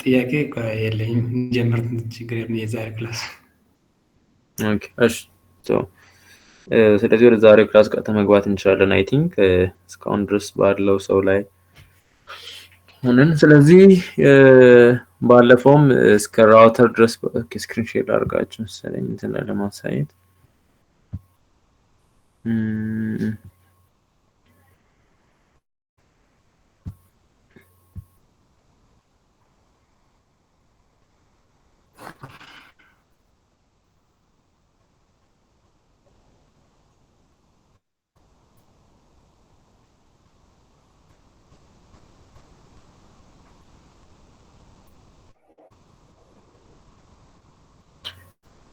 ጥያቄ የለኝም። ጀምር ችግር የለም የዛሬ ክላስ ኦኬ እሺ ሶ ስለዚህ ወደ ዛሬው ክላስ ቀጥታ መግባት እንችላለን። አይ ቲንክ እስካሁን ድረስ ባለው ሰው ላይ ሆነን ስለዚህ ባለፈውም እስከ ራውተር ድረስ ስክሪን ሼር አድርጋችሁ መሰለኝ እንትን ለማሳየት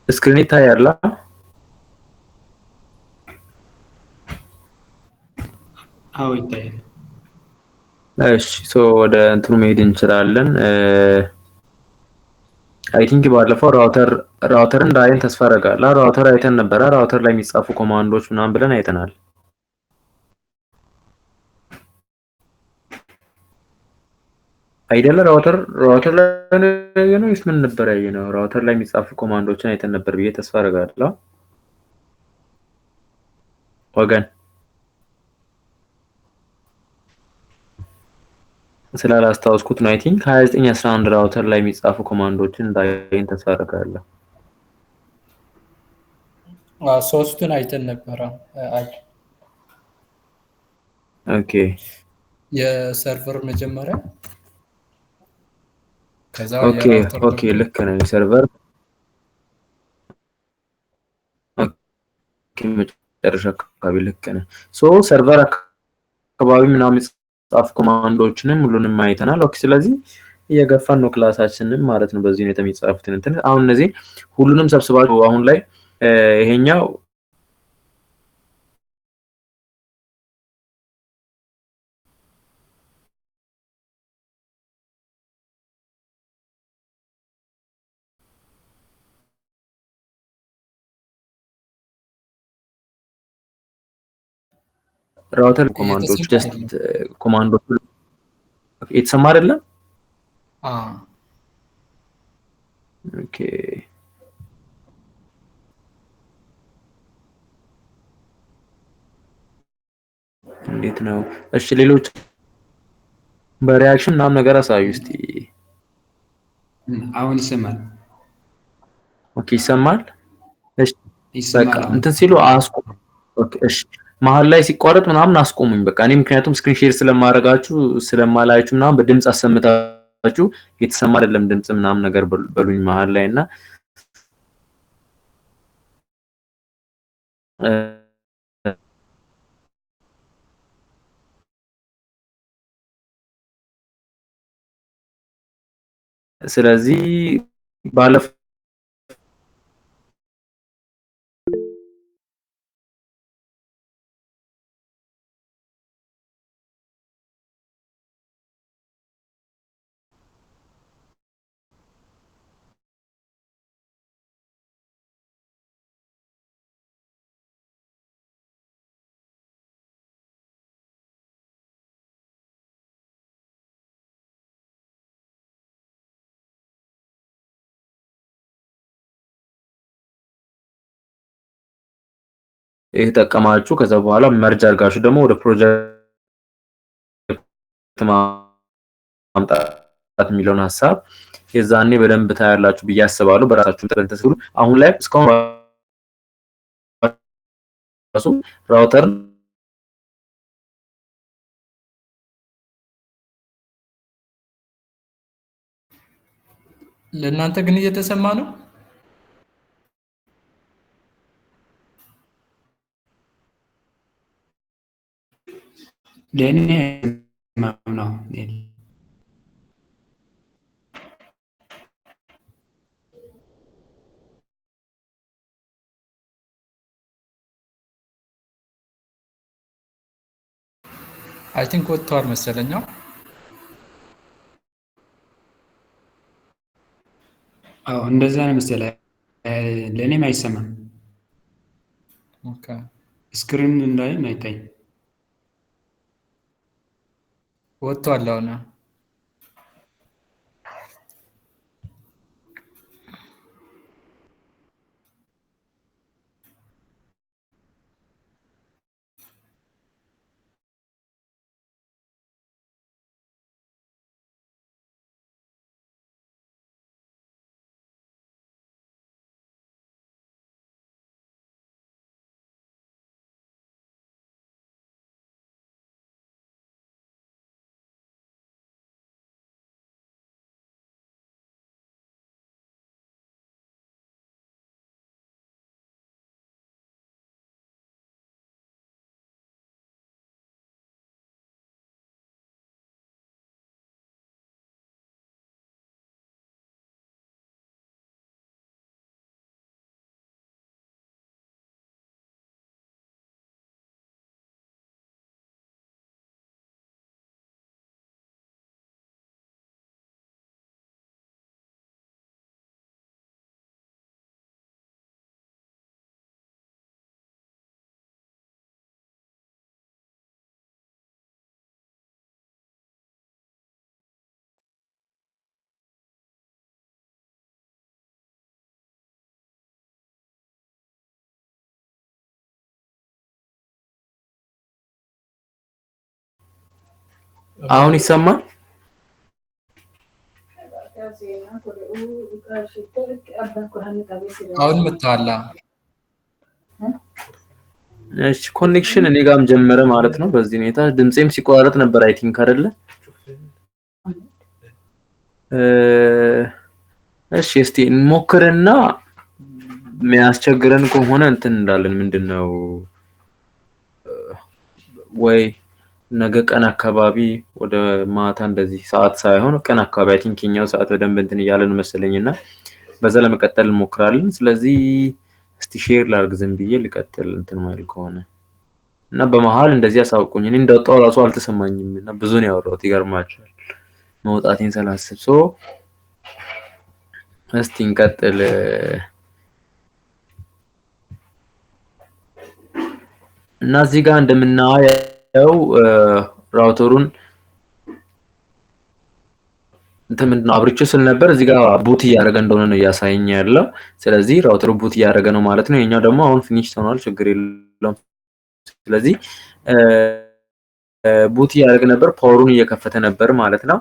ስክሪን ይታያል። አዎ ይታያል። እሺ ሶ ወደ እንትኑ መሄድ እንችላለን። አይ ቲንክ ባለፈው ራውተር እንዳይን ተስፋ አደርጋለሁ። ራውተር አይተን ነበረ። ራውተር ላይ የሚጻፉ ኮማንዶች ምናምን ብለን አይተናል አይደለ? ራውተር ላይ ነው ወይስ ምን ነበር ያየነው? ራውተር ላይ የሚጻፉ ኮማንዶችን አይተን ነበር ብዬ ተስፋ አደርጋለሁ። ወገን ስላላስታውስኩት ነው። አይ ቲንክ 2911 ራውተር ላይ የሚጻፉ ኮማንዶችን እንዳይን ተስፋ አደርጋለሁ። ሶስቱን አይተን ነበረ። ኦኬ የሰርቨር መጀመሪያ ከዛ ኦኬ ልክ ነው። የሰርቨር መጨረሻ አካባቢ ልክ ነው። ሶ ሰርቨር አካባቢ ምናምን የሚጻፉ ኮማንዶችንም ሁሉንም አይተናል። ኦኬ ስለዚህ እየገፋን ነው ክላሳችንን ማለት ነው። በዚህ ሁኔታ የሚጻፉትን እንትን አሁን እነዚህ ሁሉንም ሰብስባችሁ አሁን ላይ ይሄኛው ራውተር ኮማንዶች ጀስት ኮማንዶች የተሰማ አይደለም። ኦኬ እንዴት ነው? እሺ ሌሎች በሪአክሽን ምናምን ነገር አሳዩ እስቲ። አሁን ይሰማል። ኦኬ ይሰማል። እሺ ይሰማል። በቃ እንትን ሲሉ አስቆም። ኦኬ እሺ መሀል ላይ ሲቋረጥ ምናምን አስቆሙኝ። በቃ እኔ ምክንያቱም ስክሪን ሼር ስለማረጋችሁ ስለማላያችሁ ምናምን በድምጽ አሰምታችሁ የተሰማ አይደለም ድምጽ ምናምን ነገር በሉኝ መሀል ላይ እና ስለዚህ ባለፈው የተጠቀማችሁ ከዛ በኋላ መርጅ አድርጋችሁ ደግሞ ወደ ፕሮጀክት ማምጣት የሚለውን ሐሳብ የዛኔ በደንብ ታያላችሁ ብዬ አስባለሁ። በራሳችሁ ተንተስሉ አሁን ላይ እስካሁን ራሱ ራውተር ለእናንተ ግን እየተሰማ ነው? ለእኔ ነው አይ ቲንክ ወጥቷል መሰለኝ። አዎ እንደዛ ነው መሰለኝ። ለእኔም አይሰማም። ኦኬ ስክሪን እንዳይም አይታይ። ወጥቷል አሁን። አሁን ይሰማል? አሁን መጣላ። እሺ ኮኔክሽን እኔ ጋርም ጀመረ ማለት ነው። በዚህ ሁኔታ ድምጼም ሲቆራረጥ ነበር አይ ቲንክ አይደለ? እሺ እስቲ እንሞክርና የሚያስቸግረን ከሆነ እንትን እንዳለን ምንድነው ወይ ነገ ቀን አካባቢ ወደ ማታ እንደዚህ ሰዓት ሳይሆን ቀን አካባቢ አይ ቲንክ የኛው ሰዓት በደንብ እንትን እያለን መሰለኝና በዛ ለመቀጠል እንሞክራለን። ስለዚህ እስቲ ሼር ላድርግ ዝም ብዬ ልቀጥል እንትን ማለት ከሆነ እና በመሃል እንደዚህ አሳውቁኝ። እኔ እንደወጣው ራሱ አልተሰማኝም እና ብዙ ነው ያወራሁት ይገርማችኋል መውጣቴን ሳላስብ። እስቲ እንቀጥል። እና እዚህ ጋር እንደምናየው ራውተሩን እንትን ምንድነው አብርቼው ስለነበር እዚህ ጋር ቡት እያደረገ እንደሆነ ነው እያሳየኝ ያለው። ስለዚህ ራውተሩ ቡት እያደረገ ነው ማለት ነው። የኛው ደግሞ አሁን ፊኒሽ ሆኗል፣ ችግር የለውም። ስለዚህ ቡት እያደረገ ነበር፣ ፓወሩን እየከፈተ ነበር ማለት ነው።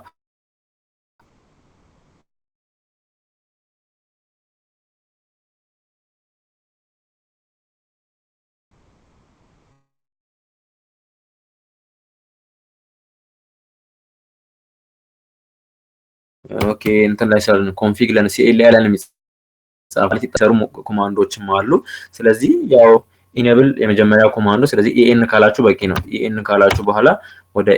ኦኬ እንትን ላይ ሰርን ኮንፊግ ለን ሲኤልአይ ላይ የሚጻፉት የተሰሩ ኮማንዶችም አሉ። ስለዚህ ያው ኢኔብል የመጀመሪያው ኮማንዶ። ስለዚህ ኤኤን ካላችሁ በቂ ነው። ኤኤን ካላችሁ በኋላ ወደ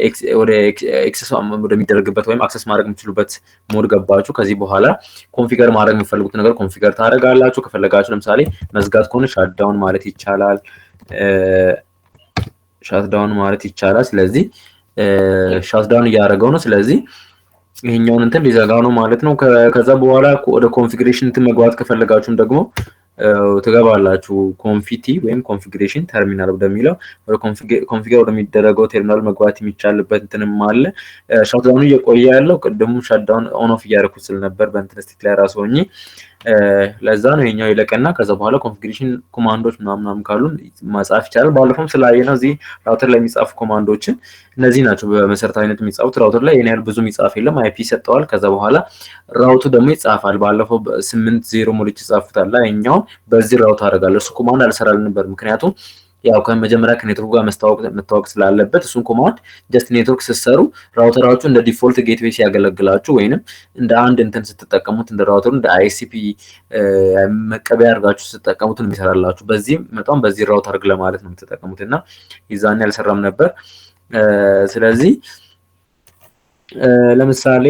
ኤክሰስ ወደሚደረግበት ወይም አክሰስ ማድረግ የምትችሉበት ሞድ ገባችሁ። ከዚህ በኋላ ኮንፊገር ማድረግ የምትፈልጉት ነገር ኮንፊገር ታደርጋላችሁ። ከፈለጋችሁ ለምሳሌ መዝጋት ከሆነ ሻትዳውን ማለት ይቻላል። ሻትዳውን ማለት ይቻላል። ስለዚህ ሻትዳውን እያደረገው ነው። ስለዚህ ይሄኛውን እንትን ሊዘጋው ነው ማለት ነው። ከዛ በኋላ ወደ ኮንፊግሬሽን እንትን መግባት ከፈለጋችሁም ደግሞ ትገባላችሁ። ኮንፊቲ ወይም ኮንፊግሬሽን ተርሚናል ወደሚለው ወደ ኮንፊገር ወደሚደረገው ተርሚናል መግባት የሚቻልበት እንትንም አለ። ሻትዳውኑ እየቆየ ያለው ቅድሙ ሻትዳውን ኦን ኦፍ እያደረኩት ስለነበር በእንትን ስቲክ ላይ ራሱ ሆኜ ለዛ ነው ይሄኛው ይለቀና ከዛ በኋላ ኮንፊግሬሽን ኮማንዶች ምናምን ካሉ መጻፍ ይቻላል። ባለፈውም ስላየነው እዚህ ራውተር ላይ የሚጻፉ ኮማንዶችን እነዚህ ናቸው በመሰረታዊነት የሚጻፉት። ራውተር ላይ የኔ ያህል ብዙ የሚጻፍ የለም። አይፒ ሰጠዋል። ከዛ በኋላ ራውቱ ደግሞ ይጻፋል። ባለፈው 80 ሞልቼ ጻፍታል። ይሄኛው በዚህ ራውት አደርጋለሁ። እሱ ኮማንድ አልሰራልን ነበር ምክንያቱም ያው ከመጀመሪያ ከኔትወርክ ጋር መታወቅ ስላለበት እሱን ኮማንድ ጀስት ኔትወርክ ስትሰሩ ራውተራችሁ እንደ ዲፎልት ጌትዌይ ሲያገለግላችሁ ወይንም እንደ አንድ እንትን ስትጠቀሙት እንደ ራውተሩ እንደ አይኤስሲፒ መቀበያ አድርጋችሁ ስትጠቀሙት ነው የሚሰራላችሁ። በዚህ መጣም በዚህ ራውተር አድርግ ለማለት ነው የምትጠቀሙት እና ይዛኔ አልሰራም ነበር። ስለዚህ ለምሳሌ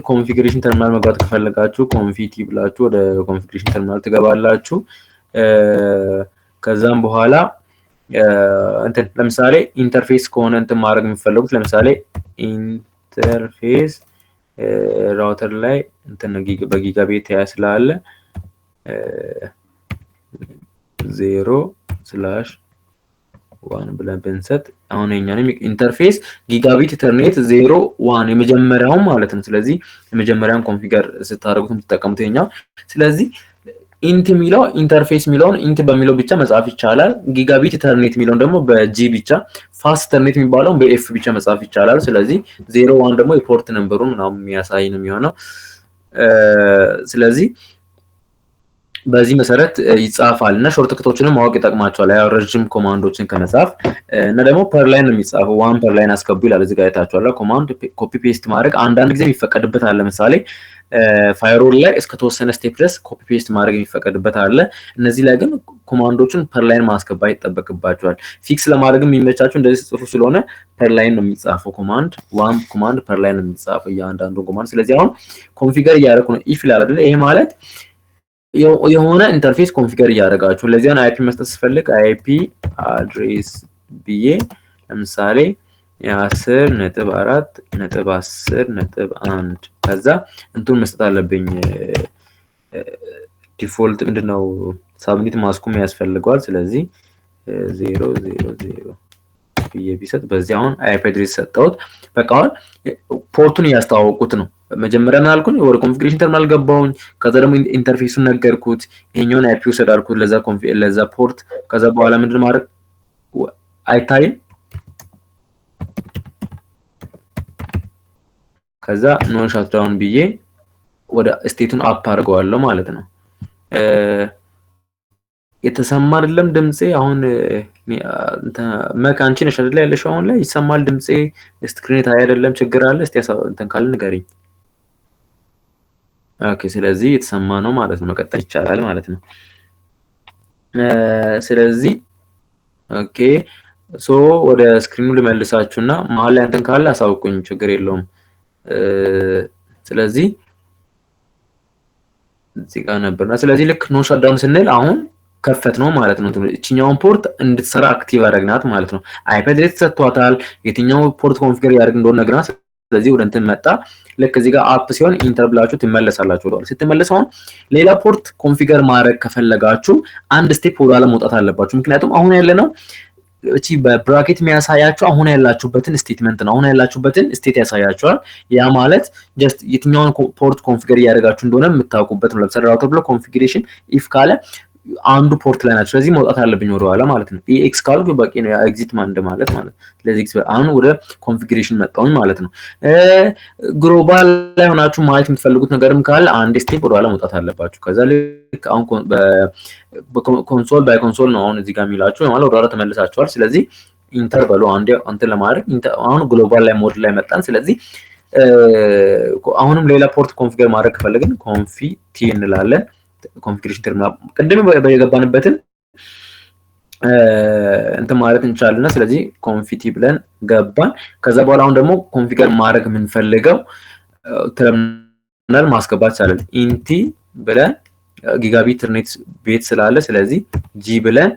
ኮንፊግሬሽን ተርሚናል መግባት ከፈለጋችሁ ኮንፊቲ ብላችሁ ወደ ኮንፊግሬሽን ተርሚናል ትገባላችሁ። ከዛም በኋላ እንትን ለምሳሌ ኢንተርፌስ ከሆነ እንትን ማድረግ የሚፈልጉት ለምሳሌ ኢንተርፌስ ራውተር ላይ እንትን በጊጋቤት ስላለ 0/1 ብለን ብንሰጥ አሁን የኛንም ኢንተርፌስ ጊጋቢት ኢተርኔት 0/1 የመጀመሪያው ማለት ነው። ስለዚህ የመጀመሪያውን ኮንፊገር ስታደርጉት የምትጠቀሙት የኛው። ስለዚህ ኢንት የሚለው ኢንተርፌስ የሚለውን ኢንት በሚለው ብቻ መጻፍ ይቻላል። ጊጋቢት ኢተርኔት የሚለውን ደግሞ በጂ ብቻ፣ ፋስት ኢተርኔት የሚባለውን በኤፍ ብቻ መጻፍ ይቻላል። ስለዚህ 0/1 ደግሞ የፖርት ነምበሩን ምናምን የሚያሳይ ነው የሚሆነው። ስለዚህ በዚህ መሰረት ይጻፋል እና ሾርት ከቶችንም ማወቅ ይጠቅማቸዋል። ያው ረጅም ኮማንዶችን ከመጻፍ እና ደግሞ ፐር ላይን ነው የሚጻፈው። ዋን ፐር ላይን አስገቡ ይላል እዚህ ጋር አይታችኋል። ኮማንድ ኮፒ ፔስት ማድረግ አንዳንድ ጊዜ የሚፈቀድበት አለ። ለምሳሌ ፋይሮል ላይ እስከ ተወሰነ ስቴፕ ድረስ ኮፒ ፔስት ማድረግ የሚፈቀድበት አለ። እነዚህ ላይ ግን ኮማንዶችን ፐር ላይን ማስገባት ይጠበቅባቸዋል። ፊክስ ለማድረግም የሚመቻችሁ እንደዚህ ጽፉ ስለሆነ ፐር ላይን ነው የሚጻፈው። ኮማንድ ዋን ኮማንድ ፐር ላይን ነው የሚጻፈው እያንዳንዱ ኮማንድ። ስለዚህ አሁን ኮንፊገር እያደረኩ ነው ኢፍ ይላል አይደል? ይሄ ማለት የሆነ ኢንተርፌስ ኮንፊገር እያደረጋችሁ ለዚህ አሁን አይፒ መስጠት ስፈልግ አይፒ አድሬስ ብዬ ለምሳሌ 10.4.10.1 ከዛ እንትን መስጠት አለብኝ። ዲፎልት ምንድነው ሳብኔት ማስኩም ያስፈልገዋል። ስለዚህ 000 ብዬ ቢሰጥ በዚህ አሁን አይፒ አድሬስ ሰጠሁት። በቃ አሁን ፖርቱን እያስተዋወቁት ነው። መጀመሪያ ምን አልኩኝ? ወደ ኮንፊግሬሽን ተርሚናል ገባሁኝ። ከዛ ደግሞ ኢንተርፌሱን ነገርኩት። ይሄኛውን አይፒ ውሰድ አልኩት ለዛ ፖርት። ከዛ በኋላ ምንድን ማድረግ አይታይም ከዛ ኖ ሻትዳውን ብዬ ወደ ስቴቱን አፕ አድርገዋለሁ ማለት ነው። የተሰማ አይደለም ድምጼ አሁን መክ አንቺ ነሽ አይደል ያለሽው አሁን ላይ ይሰማል ድምጼ ስክሪን ታይ አይደለም ችግር አለ እስቲ እንትን ካለ ንገሪኝ። ኦኬ ስለዚህ የተሰማ ነው ማለት ነው መቀጠል ይቻላል ማለት ነው። ስለዚህ ኦኬ ሶ ወደ ስክሪኑ ልመልሳችሁና መሀል ላይ እንትን ካለ አሳውቁኝ ችግር የለውም። ስለዚህ እዚህ ጋር ነበርና ስለዚህ ልክ ኖ ሻትዳውን ስንል አሁን ከፈት ነው ማለት ነው። እቺኛውን ፖርት እንድትሰራ አክቲቭ አደረግናት ማለት ነው። አይፒ አድሬስ ተሰጥቷታል የትኛው ፖርት ኮንፊገር ያደርግ እንደሆነ ነግረናት ስለዚህ ወደ እንትን መጣ። ልክ እዚህ ጋር አፕ ሲሆን ኢንተር ብላችሁ ትመለሳላችሁ ወደኋላ። ስትመለሱ አሁን ሌላ ፖርት ኮንፊገር ማድረግ ከፈለጋችሁ አንድ ስቴፕ ወደኋላ መውጣት አለባችሁ። ምክንያቱም አሁን ያለነው እቺ በብራኬት የሚያሳያችሁ አሁን ያላችሁበትን ስቴትመንት ነው። አሁን ያላችሁበትን ስቴት ያሳያችኋል። ያ ማለት ጀስት የትኛውን ፖርት ኮንፊገር እያደረጋችሁ እንደሆነ የምታውቁበት ነው። ለምሳሌ ራውተር ብሎ ኮንፊግሬሽን ኢፍ ካለ አንዱ ፖርት ላይ ናቸው። ስለዚህ መውጣት አለብኝ ወደኋላ ማለት ነው። ኤክስ ካልኩ በቂ ነው ኤግዚት ማንድ ማለት ማለት ስለዚህ አሁን ወደ ኮንፊግሬሽን መጣሁኝ ማለት ነው። ግሎባል ላይ ሆናችሁ ማየት የምትፈልጉት ነገርም ካለ አንድ ስቴፕ ወደኋላ መውጣት አለባችሁ። ከዛ ልክ አሁን በኮንሶል ባይ ኮንሶል ነው አሁን እዚህ ጋር የሚላችሁ ማለት ወደኋላ ተመልሳችኋል። ስለዚህ ኢንተር በሉ አንዴ እንትን ለማድረግ አሁን ግሎባል ላይ ሞድ ላይ መጣን። ስለዚህ አሁንም ሌላ ፖርት ኮንፊገር ማድረግ ከፈለግን ኮንፊ ቲ እንላለን። ኮንፊግሬሽን ተርሚናል ቅድም በየገባንበትን እንትን ማለት እንችላለን። ስለዚህ ኮንፊቲ ብለን ገባን። ከዛ በኋላ አሁን ደግሞ ኮንፊገር ማድረግ የምንፈልገው ተርሚናል ማስገባት ይቻላል። ኢንቲ ብለን ጊጋቢት ኢንተርኔት ቤት ስላለ ስለዚህ ጂ ብለን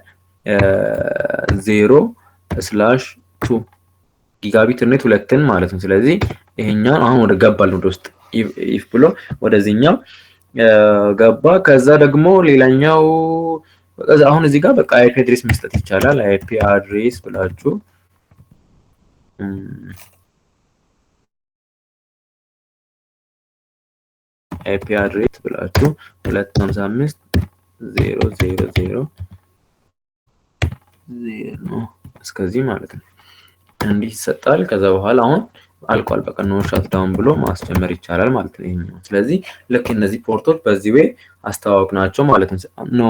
0/2 ጊጋቢት ኢንተርኔት ሁለትን ማለት ነው። ስለዚህ ይሄኛውን አሁን ወደ ገባል ወደ ውስጥ ኢፍ ብሎ ወደዚህኛው ገባ። ከዛ ደግሞ ሌላኛው አሁን እዚህ ጋር በቃ አይፒ አድሬስ መስጠት ይቻላል። አይፒ አድሬስ ብላችሁ አይፒ አድሬስ ብላችሁ 255.0.0.0 እስከዚህ ማለት ነው እንዲህ ይሰጣል። ከዛ በኋላ አሁን አልቋል በቃ ኖ ሻትዳውን ብሎ ማስጀመር ይቻላል ማለት ነው ይሄኛው። ስለዚህ ልክ እነዚህ ፖርቶች በዚህ ወይ አስተዋወቅናቸው ማለት ነው። ኖ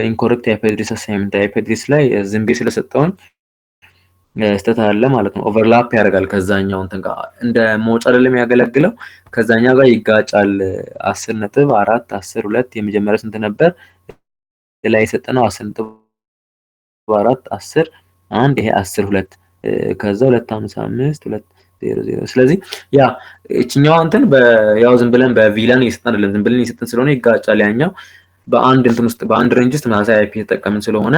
ኢንኮሬክት አይፒ አድሬስ አሳይመንት አይፒ አድሬስ ላይ ዝም ብዬ ስለሰጠውን ስህተት አለ ማለት ነው። ኦቨርላፕ ያደርጋል ከዛኛው እንትን ጋር እንደ መውጫ አይደለም ያገለግለው ከዛኛው ጋር ይጋጫል። 10.4 10.2 የመጀመሪያው ስንት ነበር ላይ የሰጠነው 10.4 10 1 ይሄ 10.2 ከዛ 255 200 ስለዚህ ያ እቺኛው እንትን ያው ዝም ብለን በቪላን እየሰጠን አይደለም ዝም ብለን እየሰጠን ስለሆነ ይጋጫል። ያኛው በአንድ እንትን ውስጥ በአንድ ሬንጅ ውስጥ ተመሳሳይ አይፒ ተጠቀምን ስለሆነ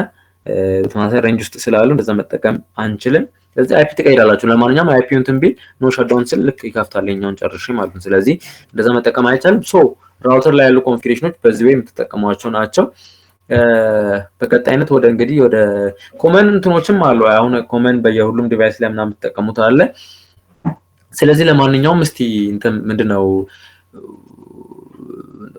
ተመሳሳይ ሬንጅ ውስጥ ስላሉ እንደዛ መጠቀም አንችልም። ስለዚህ አይፒ ትቀይራላችሁ። ለማንኛውም አይፒውን እንትን ቢል ኖ ሻትዳውን ስል ልክ ይከፍታል የኛውን ጨርሼ ማለት ነው። ስለዚህ እንደዛ መጠቀም አይቻልም። ሶ ራውተር ላይ ያሉ ኮንፊግሬሽኖች በዚህ ወይ የምትጠቀሟቸው ናቸው። በቀጣይነት ወደ እንግዲህ ወደ ኮመን እንትኖችም አሉ። አሁን ኮመን በየሁሉም ዲቫይስ ላይ ምናምን የምትጠቀሙት አለ። ስለዚህ ለማንኛውም እስቲ እንትን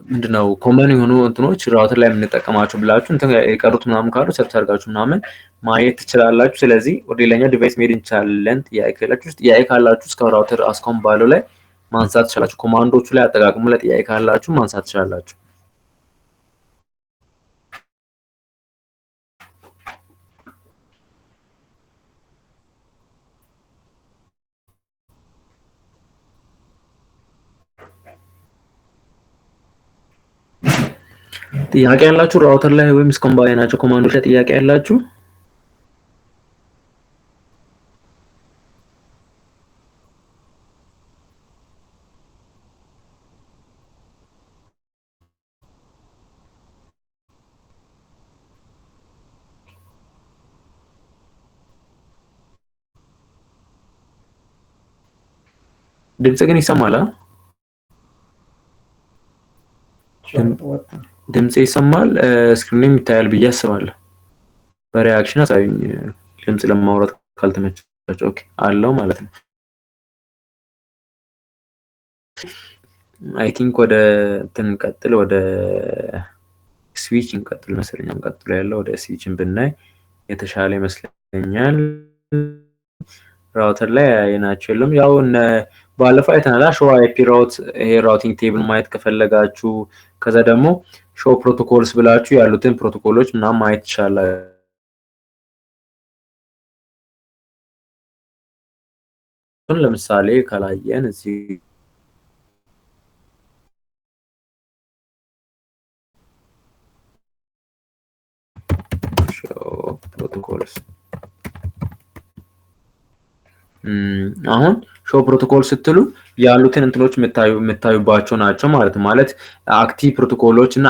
ምንድነው ኮመን የሆኑ እንትኖች ራውተር ላይ የምንጠቀማቸው ብላችሁ እንትን የቀሩት ምናምን ካሉ ሰርች አድርጋችሁ ምናምን ማየት ትችላላችሁ። ስለዚህ ወደ ሌላኛው ዲቫይስ መሄድ እንችላለን። ጥያቄ ካላችሁ እስከ ራውተር አስኮም ባለው ላይ ማንሳት ትችላላችሁ። ኮማንዶቹ ላይ አጠቃቅሙ ላይ ጥያቄ ካላችሁ ማንሳት ትችላላችሁ። ጥያቄ ያላችሁ ራውተር ላይ ወይም ስኮምባይ ናቸው ኮማንዶች ላይ ጥያቄ ያላችሁ ድምጽ ግን ይሰማል? ድምጽ ይሰማል? ስክሪንም ይታያል ብዬ አስባለሁ። በሪአክሽን አሳዩኝ ድምጽ ለማውራት ካልተመቻቸው። ኦኬ አለው ማለት ነው። አይ ቲንክ ወደ እንቀጥል ወደ ስዊች እንቀጥል መሰለኝ። ቀጥሎ ያለው ወደ ስዊችን ብናይ የተሻለ ይመስለኛል። ራውተር ላይ አይናቸው የለም። ያው እነ ባለፈው አይተናል ሾው አይፒ ራውት ይሄ ራውቲንግ ቴብል ማየት ከፈለጋችሁ ከዛ ደግሞ ሾው ፕሮቶኮልስ ብላችሁ ያሉትን ፕሮቶኮሎች ምናምን ማየት ይቻላል። ለምሳሌ ከላየን እዚህ ሾው ፕሮቶኮልስ አሁን ሾው ፕሮቶኮል ስትሉ ያሉትን እንትኖች የምታዩባቸው ናቸው ማለት አክቲቭ ፕሮቶኮሎች እና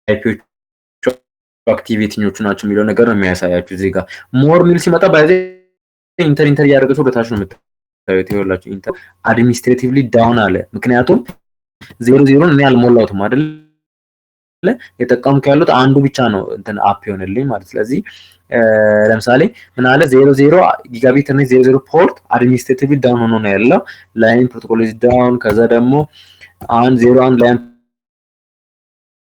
አይፒዎች አክቲቪቲኞቹ ናቸው የሚለው ነገር ነው የሚያሳያችሁ። እዚህ ጋር ሞር ሚል ሲመጣ ባይዘ ኢንተር እያደረገችው ወደታች ነው የምታዩት። ይኸውላችሁ ኢንተር አድሚኒስትሬቲቭሊ ዳውን አለ። ምክንያቱም 00 እኔ አልሞላሁትም አይደል የጠቀምኩ ያሉት አንዱ ብቻ ነው እንትን አፕ ይሆንልኝ ማለት። ስለዚህ ለምሳሌ ምን አለ 00 ጊጋቢት እና 00 ፖርት አድሚኒስትሬቲቭሊ ዳውን ሆኖ ነው ያለው። ላይን ፕሮቶኮል ኢዝ ዳውን። ከዛ ደግሞ 101 ላይን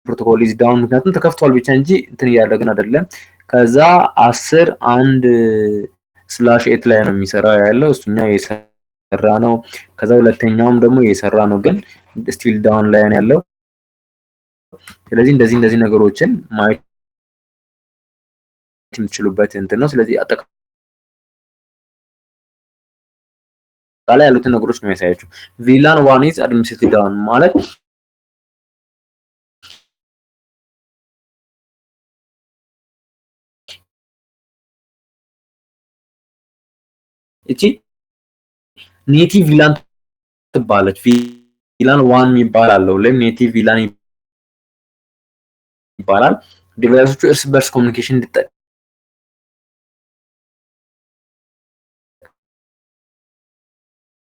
ፕሮቶኮል ኢዝ ዳውን ምክንያቱም ተከፍቷል ብቻ እንጂ እንትን እያደረግን አይደለም። ከዛ 10 1/8 ላይ ነው የሚሰራው ያለው እሱኛ የሰራ ነው። ከዛ ሁለተኛውም ደግሞ የሰራ ነው ግን ስቲል ዳውን ላይ ነው ያለው። ስለዚህ እንደዚህ ነገሮችን ማየት የምትችሉበት እንትን ነው። ስለዚህ አጠቃላይ ያሉትን ነገሮች ነው የሚያሳያችሁ። ቪላን ዋን ኢዝ አድሚኒስትሬቲቭ ዳውን ማለት እቺ ኔቲቭ ቪላን ትባለች። ቪላን ዋን የሚባል አለው ወይም ኔቲቭ ቪላን ይባላል። ዲቫይሶቹ እርስ በርስ ኮሚኒኬሽን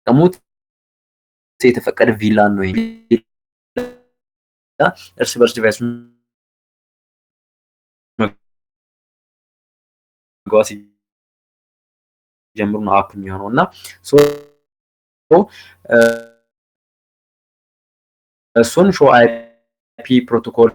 እንዲጠቀሙት የተፈቀደ ቪላን ነው። እርስ በርስ ዲቫይስ መግባት ጀምሩ ነው አፕ የሚሆነው እና እሱን ሾው አይፒ ፕሮቶኮል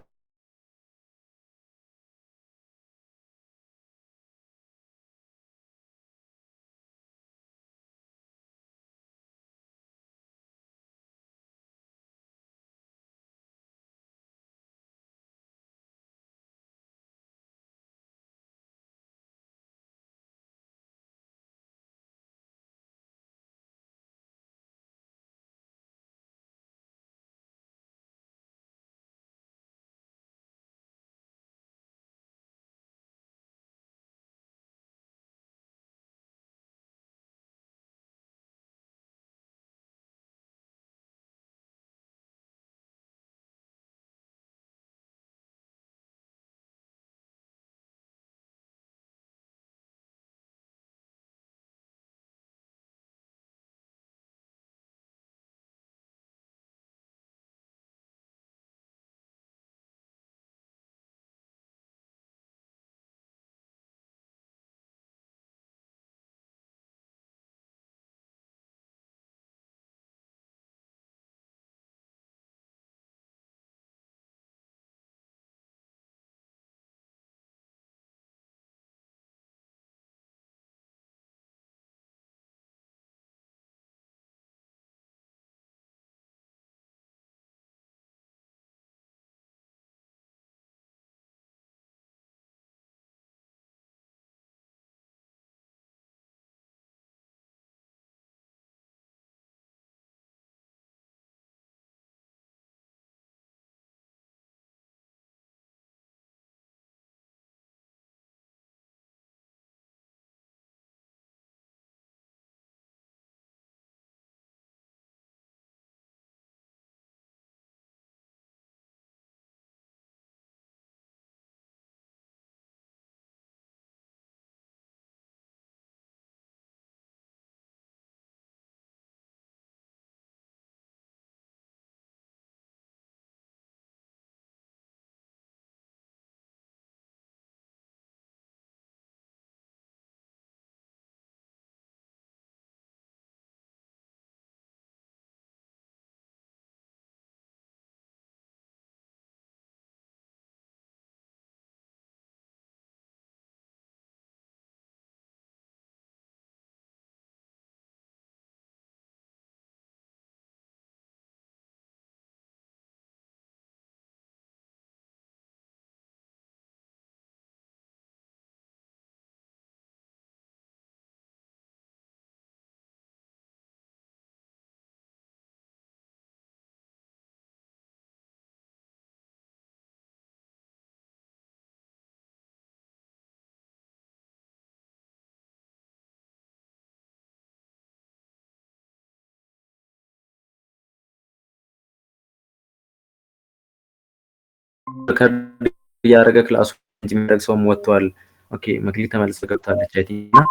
ሪከርድ እያደረገ ክላሱ የሚያደርግ ሰውም ወጥቷል። ኦኬ መክሊት ተመልሰ ገብታለች አይ ቲንክ እና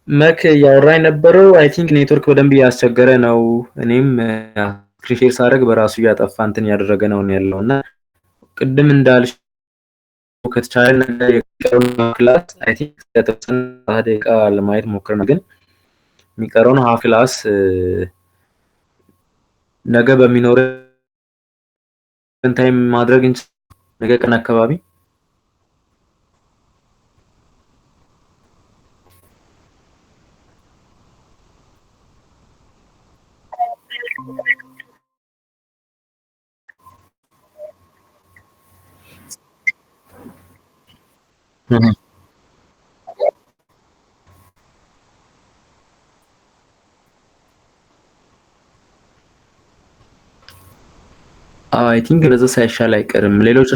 መክ ያወራኝ ነበረው አይ ቲንክ ኔትወርክ በደንብ እያስቸገረ ነው። እኔም ስክሪን ሼር ሳደርግ በራሱ እያጠፋ እንትን ያደረገ ነው ያለውና ቅድም እንዳልሽ ከተቻለ ነገር የቀረውን ክላስ አይ ቲንክ የተወሰነ ደቂቃ ለማየት ሞክረን ግን የሚቀረውን ሀፍ ክላስ ነገ በሚኖረን ታይም ማድረግ እንችላለን። ነገ ቀን አካባቢ አይ ቲንክ እንደዛ ሳይሻል አይቀርም። ሌሎች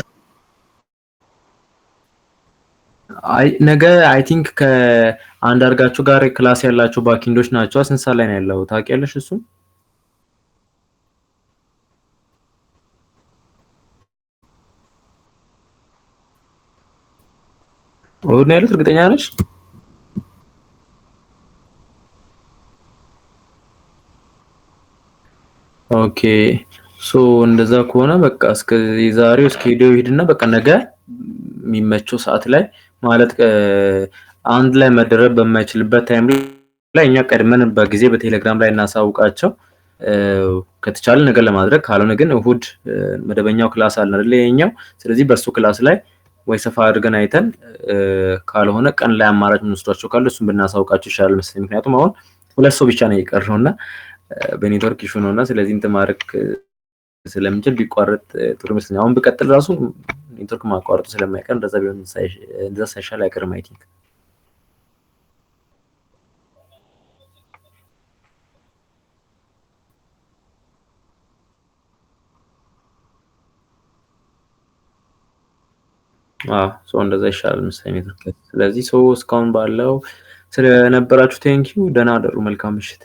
ነገ አይ ቲንክ ከአንዳርጋችሁ ጋር ክላስ ያላቸው ባኪንዶች ናቸው። ስንት ሰዓት ላይ ነው ያለው ታውቂያለሽ? እሱ እሑድ ነው ያሉት? እርግጠኛ ነሽ? ኦኬ ሶ እንደዛ ከሆነ በቃ እስከ ዛሬው እስከ ቪዲዮ ሂድና በቃ ነገ የሚመቸው ሰዓት ላይ ማለት አንድ ላይ መደረብ በማይችልበት ታይም ላይ እኛ ቀድመን በጊዜ በቴሌግራም ላይ እናሳውቃቸው ከተቻለ ነገር ለማድረግ ካልሆነ ግን እሑድ መደበኛው ክላስ አለ አይደል የኛው። ስለዚህ በሱ ክላስ ላይ ወይ ሰፋ አድርገን አይተን ካልሆነ ቀን ላይ አማራጭ እንወስዳቸው ካለ እሱን ብናሳውቃቸው ይሻላል መሰለኝ። ምክንያቱም አሁን ሁለት ሰው ብቻ ነው የቀረውና በኔትወርክ ኢሹ ነውና ስለዚህ እንትን ማድረግ ስለምንችል ቢቋረጥ ጥሩ ይመስለኛል። አሁን ብቀጥል ራሱ ኔትወርክ ማቋረጡ ስለማይቀር እንደዛ ቢሆን እንደዛ ሳይሻል አይቀርም አይ ቲንክ። ሶ እንደዛ ይሻላል መሰለኝ ኔትወርክ። ስለዚህ ሶ እስካሁን ባለው ስለነበራችሁ ቴንኪው። ደህና አደሩ። መልካም ምሽት።